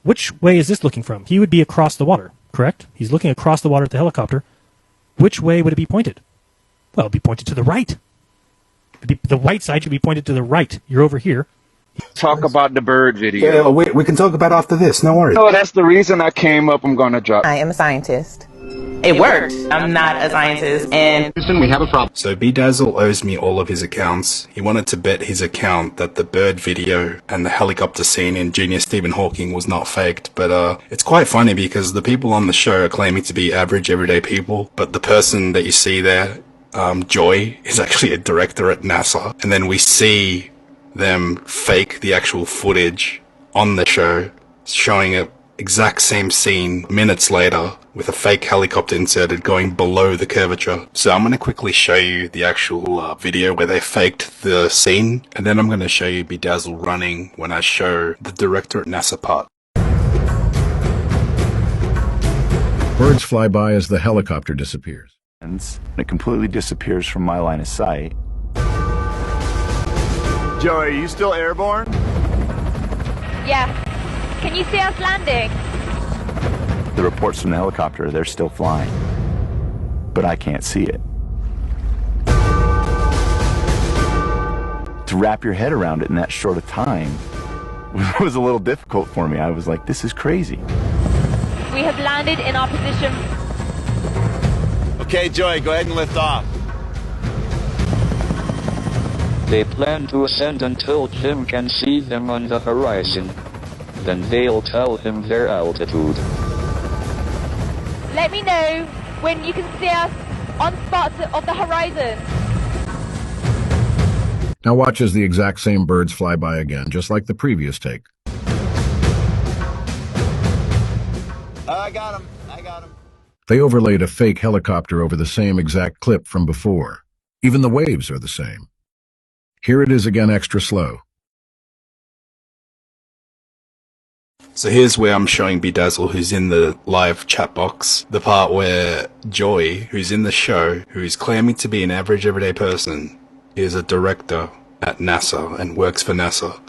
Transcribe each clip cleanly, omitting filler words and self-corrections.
which way is this looking from? He would be across the water, correct? He's looking across the water at the helicopter. Which way would it be pointed? Well, it would be pointed to the right. The white side should be pointed to the right. You're over here. Talk about the bird video. Yeah, we can talk about after this. No worries. No, that's the reason I came up. I'm going to drop. I am a scientist. It worked. I'm not a scientist, and Houston, we have a problem. So Bedazzle owes me all of his accounts. He wanted to bet his account that the bird video and the helicopter scene in Genius Stephen Hawking was not faked, but it's quite funny because the people on the show are claiming to be average everyday people, but the person that you see there, Joy, is actually a director at NASA, and then we see them fake the actual footage on the show, showing a exact same scene minutes later with a fake helicopter inserted going below the curvature. So I'm going to quickly show you the actual video where they faked the scene, and then I'm going to show you Bedazzle running when I show the director at NASA part. Birds fly by as the helicopter disappears. It completely disappears from my line of sight. Joey, are you still airborne? Yeah. Can you see us landing? The reports from the helicopter, they're still flying. But I can't see it. To wrap your head around it in that short a time was a little difficult for me. I was like, this is crazy. We have landed in our position. Okay, Joey, go ahead and lift off. They plan to ascend until Jim can see them on the horizon. Then they'll tell him their altitude. Let me know when you can see us on spots of the horizon. Now watch as the exact same birds fly by again, just like the previous take. I got him. They overlaid a fake helicopter over the same exact clip from before. Even the waves are the same. Here it is again, extra slow. So here's where I'm showing Bedazzle, who's in the live chat box, the part where Joy, who's in the show, who's claiming to be an average everyday person, is a director at NASA and works for NASA.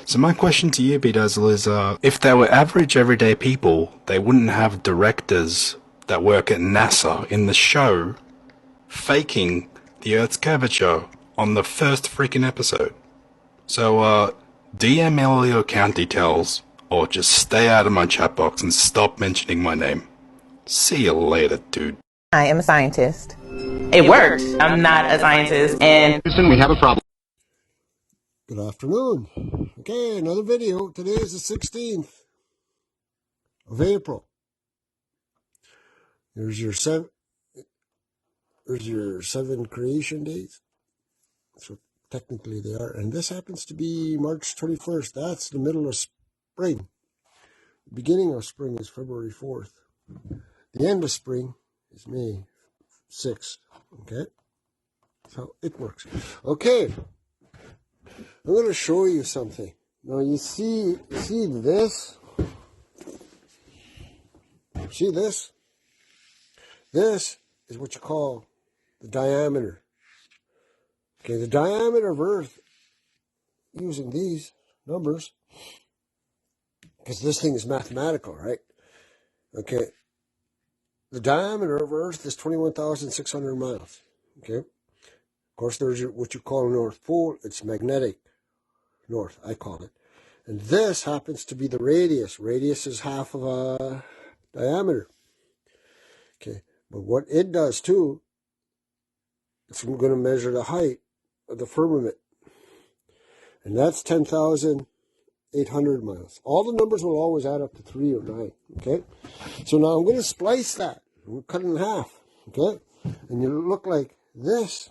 So my question to you, Bedazzle, is if they were average everyday people, they wouldn't have directors that work at NASA in the show faking the Earth's curvature on the first freaking episode. So DM me all your account details, or just stay out of my chat box and stop mentioning my name. See you later, dude. I am a scientist. It worked. I'm not a scientist, and Houston, we have a problem. Good afternoon. Okay, another video. Today is the 16th of April. There's your seven creation days. So technically they are. And this happens to be March 21st. That's the middle of spring. The beginning of spring is February 4th. The end of spring is May 6th. Okay? That's how it works. Okay. I'm going to show you something. Now you see this? See this? This is what you call the diameter. Okay, the diameter of Earth, using these numbers, because this thing is mathematical, right? Okay, the diameter of Earth is 21,600 miles. Okay, of course, there's what you call a North Pole. It's magnetic north, I call it. And this happens to be the radius. Radius is half of a diameter. Okay, but what it does too, is I'm going to measure the height of the firmament. And that's 10,800 miles. All the numbers will always add up to 3 or 9. Okay? So now I'm going to splice that. We'll cut it in half. Okay? And you look like this.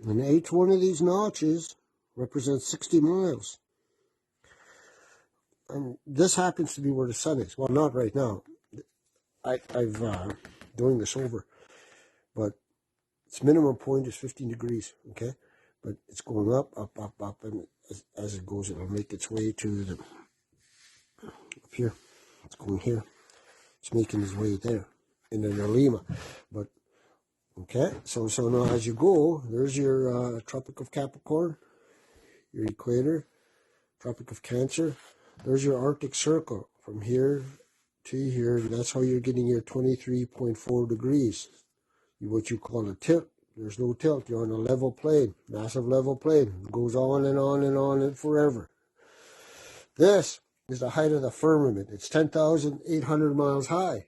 And each one of these notches represents 60 miles. And this happens to be where the sun is. Well, not right now. I've doing this over. But its minimum point is 15 degrees. Okay? But it's going up, up, up, up. And as it goes, it'll make its way to the up here. It's going here. It's making its way there in the Lima. But okay, so now as you go, there's your Tropic of Capricorn. your equator, Tropic of Cancer. There's your Arctic Circle from here to here. And that's how you're getting your 23.4 degrees, what you call a tilt. There's no tilt. You're on a level plane, massive level plane. It goes on and on and on and forever. This is the height of the firmament. It's 10,800 miles high.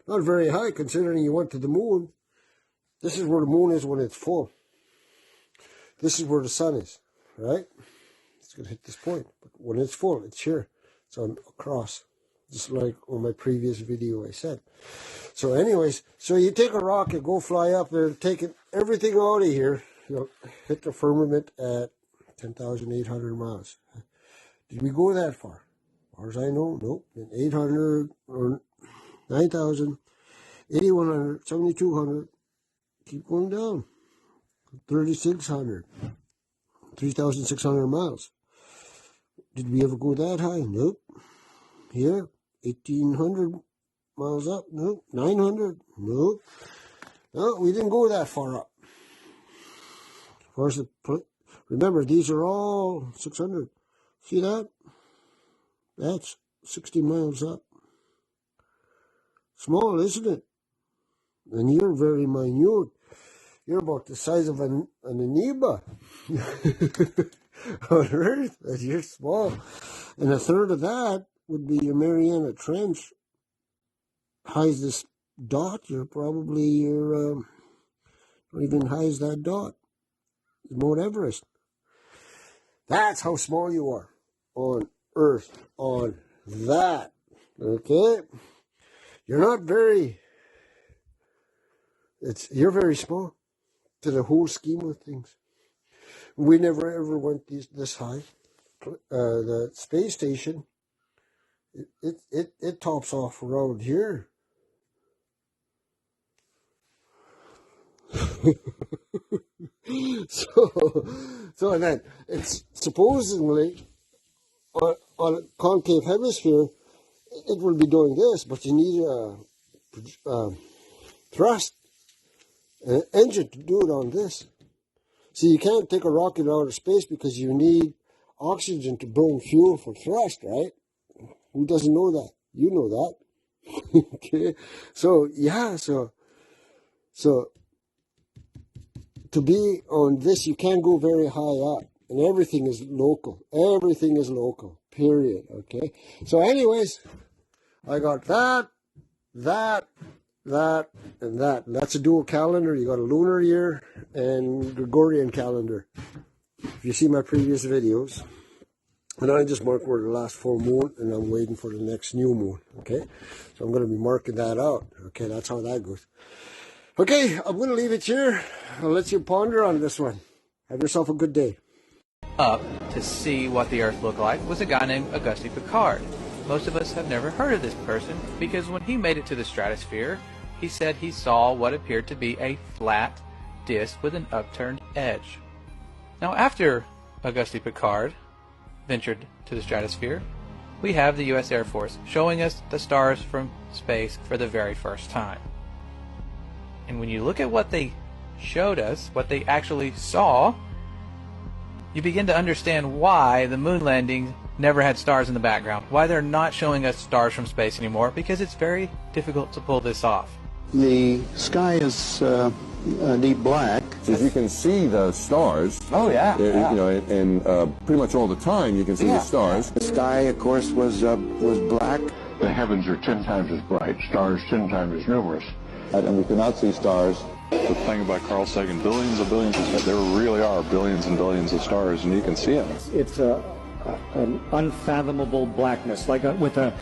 Not very high considering you went to the moon. This is where the moon is when it's full. This is where the sun is, right? It's going to hit this point. But when it's full, it's here. It's on across. Just like on my previous video I said. So anyways, so you take a rocket, go fly up there, take everything out of here. You'll hit the firmament at 10,800 miles. Did we go that far? As far as I know, nope. 800 or 9,000, 8,100, 7,200. Keep going down. 3,600. 3,600 miles. Did we ever go that high? Nope. Here, 1,800 miles up. Nope. 900. Nope. No, we didn't go that far up. As far as remember, these are all 600. See that? That's 60 miles up. Small, isn't it? And you're very minute. You're about the size of an amoeba on Earth. You're small. And a third of that would be your Mariana Trench. High as this dot, you're probably not even high as that dot. Mount Everest. That's how small you are on Earth, on that. Okay? You're not very, you're very small to the whole scheme of things. We never ever went this high. The space station, it tops off around here. So then it's supposedly on a concave hemisphere, it will be doing this, but you need a thrust engine to do it on this. See, you can't take a rocket out of space because you need oxygen to burn fuel for thrust, right? Who doesn't know that? You know that. Okay, so yeah, so to be on this, you can't go very high up, and everything is local. Everything is local, period, okay? So anyways, I got that, and that. And that's a dual calendar. You got a lunar year and Gregorian calendar. If you see my previous videos, and I just marked where the last full moon, and I'm waiting for the next new moon, okay? So I'm going to be marking that out, okay? That's how that goes. Okay, I'm going to leave it here. I'll let you ponder on this one. Have yourself a good day. Up to see what the Earth looked like was a guy named Auguste Piccard. Most of us have never heard of this person because when he made it to the stratosphere, he said he saw what appeared to be a flat disk with an upturned edge. Now, after Auguste Piccard ventured to the stratosphere, we have the U.S. Air Force showing us the stars from space for the very first time. And when you look at what they showed us, what they actually saw, you begin to understand why the moon landing never had stars in the background, why they're not showing us stars from space anymore, because it's very difficult to pull this off. The sky is deep black. As you can see the stars. Oh, yeah. You know, and pretty much all the time you can see the stars. The sky, of course, was black. The heavens are 10 times as bright, stars 10 times as numerous. And we cannot see stars. The thing about Carl Sagan, billions of billions, there really are billions and billions of stars, and you can see them. It's an unfathomable blackness, like with a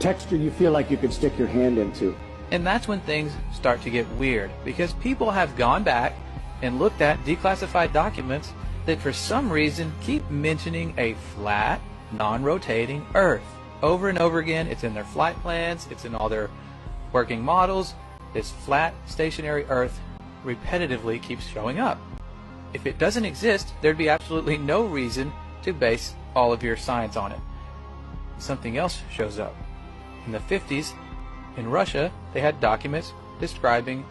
texture you feel like you could stick your hand into. And that's when things start to get weird, because people have gone back and looked at declassified documents that for some reason keep mentioning a flat, non-rotating Earth. Over and over again, it's in their flight plans, it's in all their working models. This flat, stationary Earth repetitively keeps showing up. If it doesn't exist, there'd be absolutely no reason to base all of your science on it. Something else shows up. In the 50s, in Russia, they had documents describing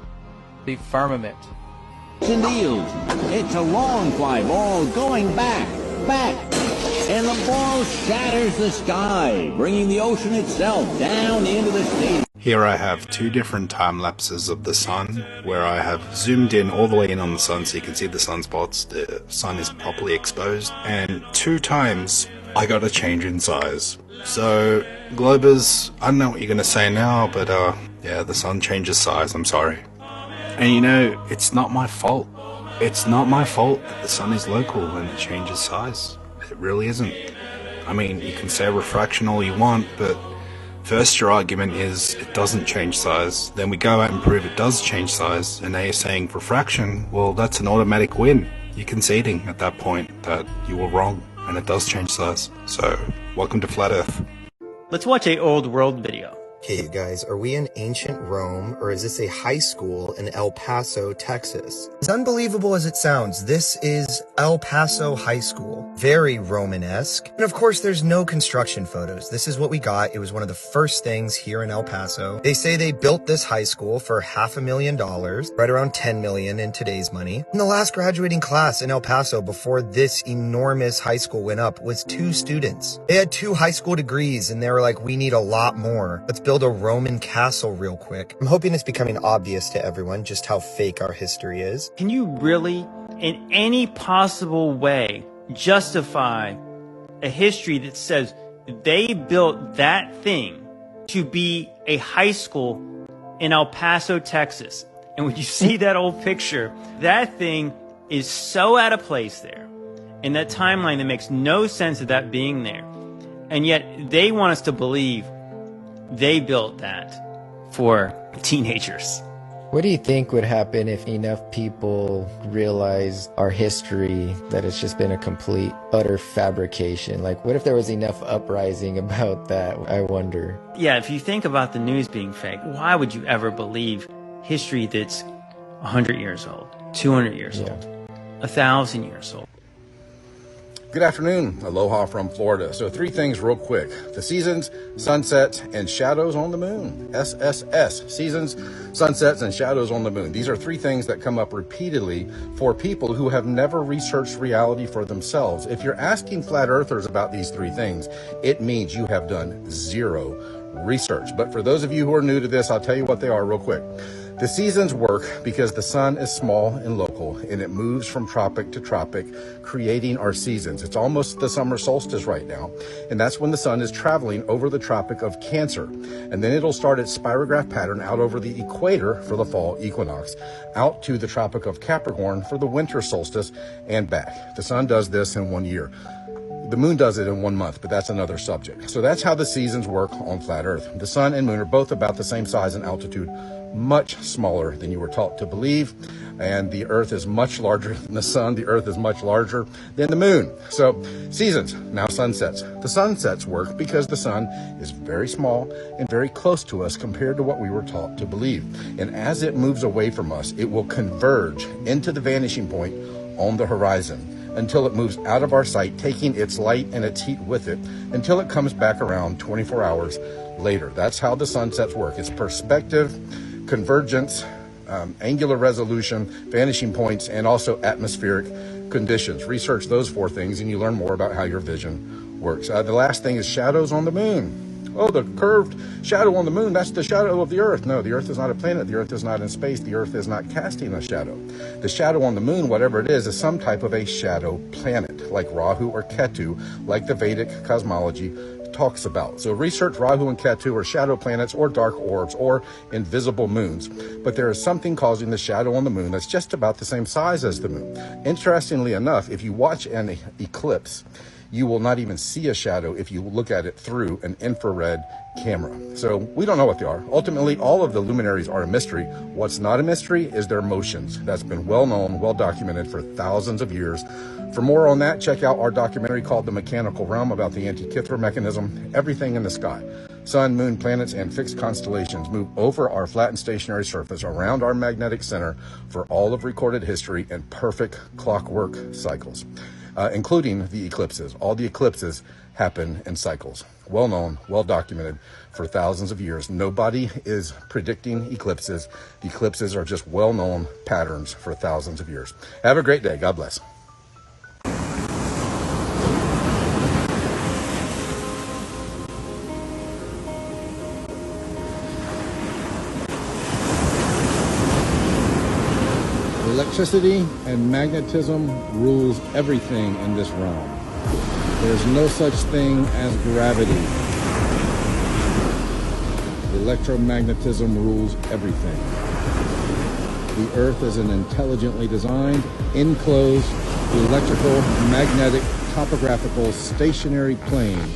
the firmament. and deals. It's a long fly ball going back, and the ball shatters the sky, bringing the ocean itself down into the stadium. Here I have two different time lapses of the sun, where I have zoomed in all the way in on the sun so you can see the sunspots, the sun is properly exposed, and 2 times I got a change in size. So, Globers, I don't know what you're gonna say now, but yeah, the sun changes size, I'm sorry. And you know, it's not my fault. It's not my fault that the sun is local and it changes size. It really isn't. I mean, you can say refraction all you want, but first your argument is it doesn't change size, then we go out and prove it does change size, and now you're saying refraction, well, that's an automatic win. You're conceding at that point that you were wrong and it does change size. So, welcome to Flat Earth. Let's watch a old world video. Okay, you guys, are we in ancient Rome, or is this a high school in El Paso, Texas? As unbelievable as it sounds, this is El Paso High School. Very Romanesque. And of course, there's no construction photos. This is what we got. It was one of the first things here in El Paso. They say they built this high school for $500,000, right around $10 million in today's money. And the last graduating class in El Paso before this enormous high school went up was 2 students. They had 2 high school degrees, and they were like, we need a lot more. Let's build a Roman castle real quick. I'm hoping it's becoming obvious to everyone just how fake our history is. Can you really, in any possible way, justify a history that says they built that thing to be a high school in El Paso, Texas? And when you see that old picture, that thing is so out of place there in that timeline that makes no sense of that being there. And yet they want us to believe they built that for teenagers. What do you think would happen if enough people realize our history, that it's just been a complete, utter fabrication? Like, what if there was enough uprising about that? I wonder. Yeah, if you think about the news being fake, why would you ever believe history that's 100 years old, 200 years old, 1,000 years old? Good afternoon. Aloha from Florida. So 3 things real quick. The seasons, sunsets, and shadows on the moon. SSS. Seasons, sunsets, and shadows on the moon. These are 3 things that come up repeatedly for people who have never researched reality for themselves. If you're asking flat earthers about these 3 things, it means you have done 0 research. But for those of you who are new to this, I'll tell you what they are real quick. The seasons work because the sun is small and local, and it moves from tropic to tropic, creating our seasons. It's almost the summer solstice right now, and that's when the sun is traveling over the Tropic of Cancer. And then it'll start its spirograph pattern out over the equator for the fall equinox, out to the Tropic of Capricorn for the winter solstice, and back. The sun does this in 1 year. The moon does it in 1 month, but that's another subject. So that's how the seasons work on flat Earth. The sun and moon are both about the same size and altitude, much smaller than you were taught to believe. And the Earth is much larger than the sun. The Earth is much larger than the moon. So seasons, now sunsets. The sunsets work because the sun is very small and very close to us compared to what we were taught to believe. And as it moves away from us, it will converge into the vanishing point on the horizon, until it moves out of our sight, taking its light and its heat with it, until it comes back around 24 hours later. That's how the sunsets work. It's perspective, convergence, angular resolution, vanishing points, and also atmospheric conditions. Research those 4 things and you learn more about how your vision works. The last thing is shadows on the moon. Oh, the curved shadow on the moon, that's the shadow of the Earth. No, the Earth is not a planet. The Earth is not in space. The Earth is not casting a shadow. The shadow on the moon, whatever it is some type of a shadow planet, like Rahu or Ketu, like the Vedic cosmology talks about. So research Rahu and Ketu are shadow planets or dark orbs or invisible moons. But there is something causing the shadow on the moon that's just about the same size as the moon. Interestingly enough, if you watch an eclipse, you will not even see a shadow if you look at it through an infrared camera. So we don't know what they are. Ultimately, all of the luminaries are a mystery. What's not a mystery is their motions. That's been well known, well documented for thousands of years. For more on that, check out our documentary called The Mechanical Realm about the Antikythera mechanism. Everything in the sky, sun, moon, planets, and fixed constellations move over our flat and stationary surface around our magnetic center for all of recorded history and perfect clockwork cycles. including the eclipses. All the eclipses happen in cycles. Well known, well documented for thousands of years. Nobody is predicting eclipses. The eclipses are just well-known patterns for thousands of years. Have a great day. God bless. Electricity and magnetism rules everything in this realm. There's no such thing as gravity. Electromagnetism rules everything. The Earth is an intelligently designed, enclosed, electrical, magnetic, topographical, stationary plane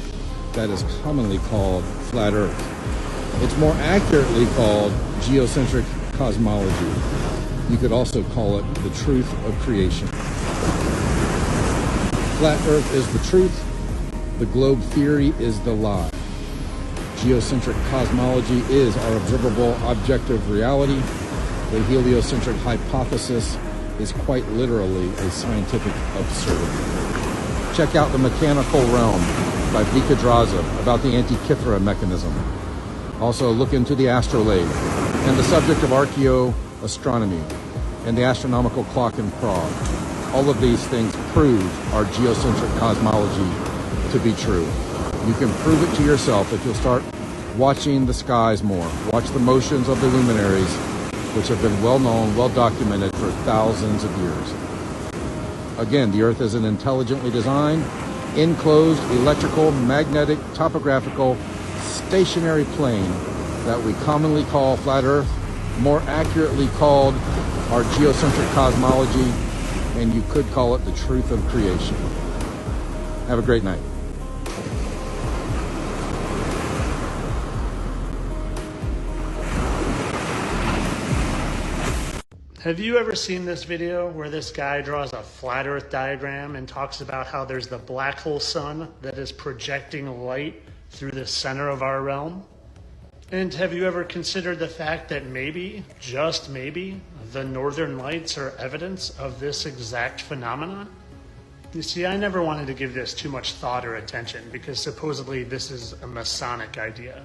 that is commonly called flat Earth. It's more accurately called geocentric cosmology. You could also call it the truth of creation. Flat Earth is the truth. The globe theory is the lie. Geocentric cosmology is our observable objective reality. The heliocentric hypothesis is quite literally a scientific absurdity. Check out The Mechanical Realm by Vika Draza about the Antikythera mechanism. Also look into the astrolabe and the subject of archaeoastronomy and the astronomical clock in Prague. All of these things prove our geocentric cosmology to be true. You can prove it to yourself if you'll start watching the skies more. Watch the motions of the luminaries, which have been well known, well documented for thousands of years. Again, the Earth is an intelligently designed, enclosed, electrical, magnetic, topographical, stationary plane that we commonly call flat Earth, more accurately called our geocentric cosmology, and you could call it the truth of creation. Have a great night. Have you ever seen this video where this guy draws a flat Earth diagram and talks about how there's the black hole sun that is projecting light through the center of our realm? And have you ever considered the fact that maybe, just maybe, the northern lights are evidence of this exact phenomenon? You see, I never wanted to give this too much thought or attention because supposedly this is a Masonic idea.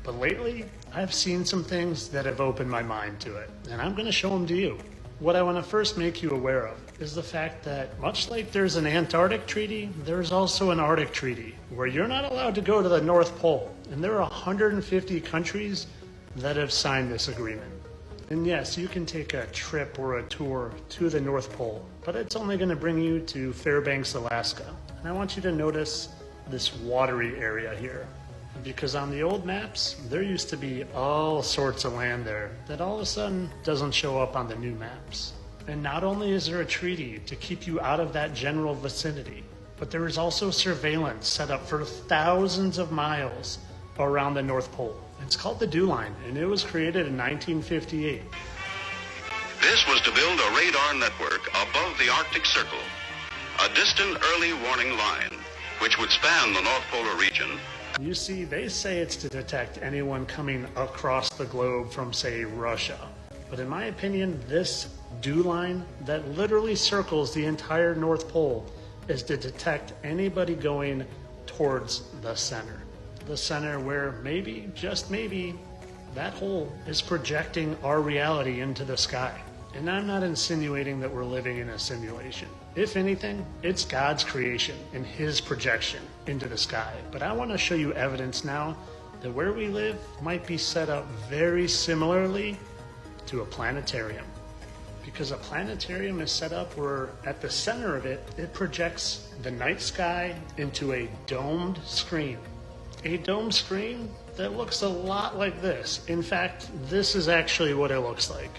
But lately, I've seen some things that have opened my mind to it, and I'm going to show them to you. What I want to first make you aware of is the fact that much like there's an Antarctic treaty, there's also an Arctic treaty where you're not allowed to go to the North Pole. And there are 150 countries that have signed this agreement. And yes, you can take a trip or a tour to the North Pole, but it's only going to bring you to Fairbanks, Alaska. And I want you to notice this watery area here. Because on the old maps, there used to be all sorts of land there that all of a sudden doesn't show up on the new maps. And not only is there a treaty to keep you out of that general vicinity, but there is also surveillance set up for thousands of miles around the North Pole. It's called the Dew Line, and it was created in 1958. This was to build a radar network above the Arctic Circle, a distant early warning line, which would span the North Polar region. You see, they say it's to detect anyone coming across the globe from, say, Russia. But in my opinion, this Dew Line that literally circles the entire North Pole is to detect anybody going towards the center. The center where maybe, just maybe, that hole is projecting our reality into the sky. And I'm not insinuating that we're living in a simulation. If anything, it's God's creation and His projection into the sky. But I want to show you evidence now that where we live might be set up very similarly to a planetarium. Because a planetarium is set up where at the center of it, it projects the night sky into a domed screen. A domed screen that looks a lot like this. In fact, this is actually what it looks like.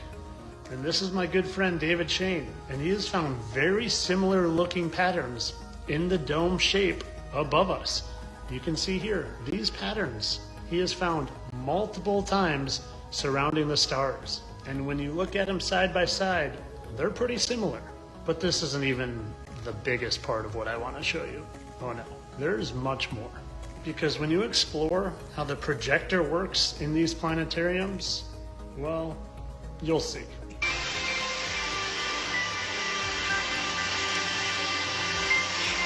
And this is my good friend David Shane, and he has found very similar looking patterns in the dome shape above us. You can see here, these patterns he has found multiple times surrounding the stars. And when you look at them side by side, they're pretty similar. But this isn't even the biggest part of what I want to show you. Oh no, there's much more. Because when you explore how the projector works in these planetariums, well, you'll see.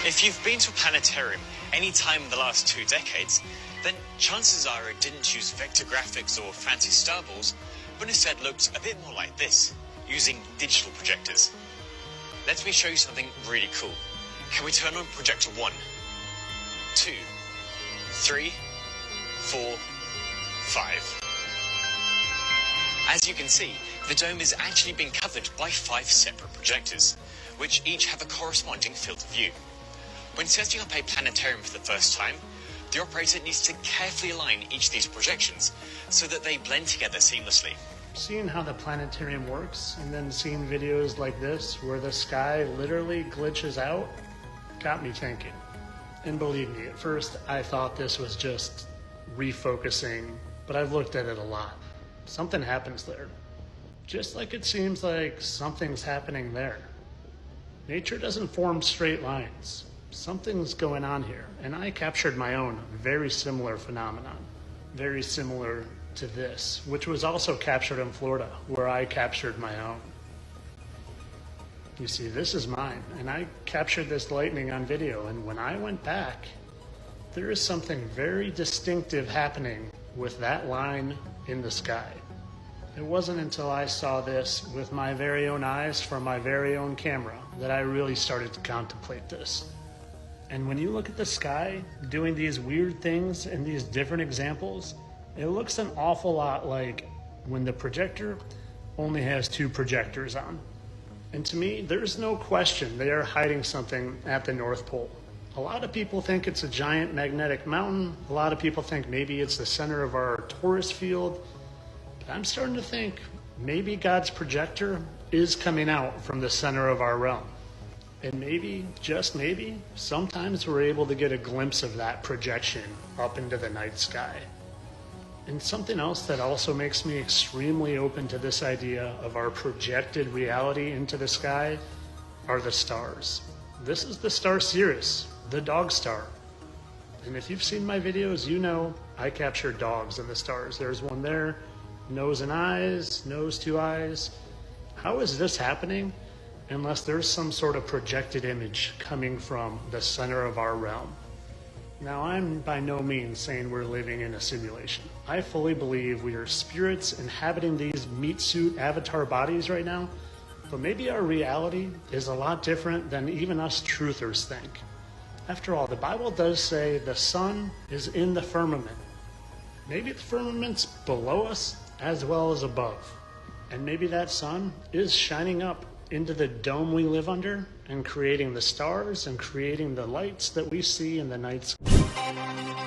If you've been to a planetarium any time in the last 2 decades, then chances are it didn't use vector graphics or fancy star balls, but instead looked a bit more like this, using digital projectors. Let me show you something really cool. Can we turn on projector 1, 2, 3, 4, 5. As you can see, the dome is actually being covered by 5 separate projectors, which each have a corresponding field of view. When setting up a planetarium for the first time, the operator needs to carefully align each of these projections so that they blend together seamlessly. Seeing how the planetarium works and then seeing videos like this where the sky literally glitches out got me thinking. And believe me, at first I thought this was just refocusing, but I've looked at it a lot. Something happens there. Just like it seems like something's happening there. Nature doesn't form straight lines. Something's going on here, and I captured my own very similar phenomenon. Very similar to this, which was also captured in Florida, where I captured my own. You see, this is mine, and I captured this lightning on video, and when I went back, there is something very distinctive happening with that line in the sky. It wasn't until I saw this with my very own eyes from my very own camera that I really started to contemplate this. And when you look at the sky doing these weird things in these different examples, it looks an awful lot like when the projector only has 2 projectors on. And to me, there's no question they are hiding something at the North Pole. A lot of people think it's a giant magnetic mountain. A lot of people think maybe it's the center of our torus field. But I'm starting to think maybe God's projector is coming out from the center of our realm. And maybe, just maybe, sometimes we're able to get a glimpse of that projection up into the night sky. And something else that also makes me extremely open to this idea of our projected reality into the sky are the stars. This is the star Sirius, the dog star. And if you've seen my videos, you know I capture dogs in the stars. There's one there, nose and eyes, nose, 2 eyes. How is this happening unless there's some sort of projected image coming from the center of our realm? Now, I'm by no means saying we're living in a simulation. I fully believe we are spirits inhabiting these meat suit avatar bodies right now, but maybe our reality is a lot different than even us truthers think. After all, the Bible does say the sun is in the firmament. Maybe the firmament's below us as well as above. And maybe that sun is shining up into the dome we live under and creating the stars and creating the lights that we see in the night sky.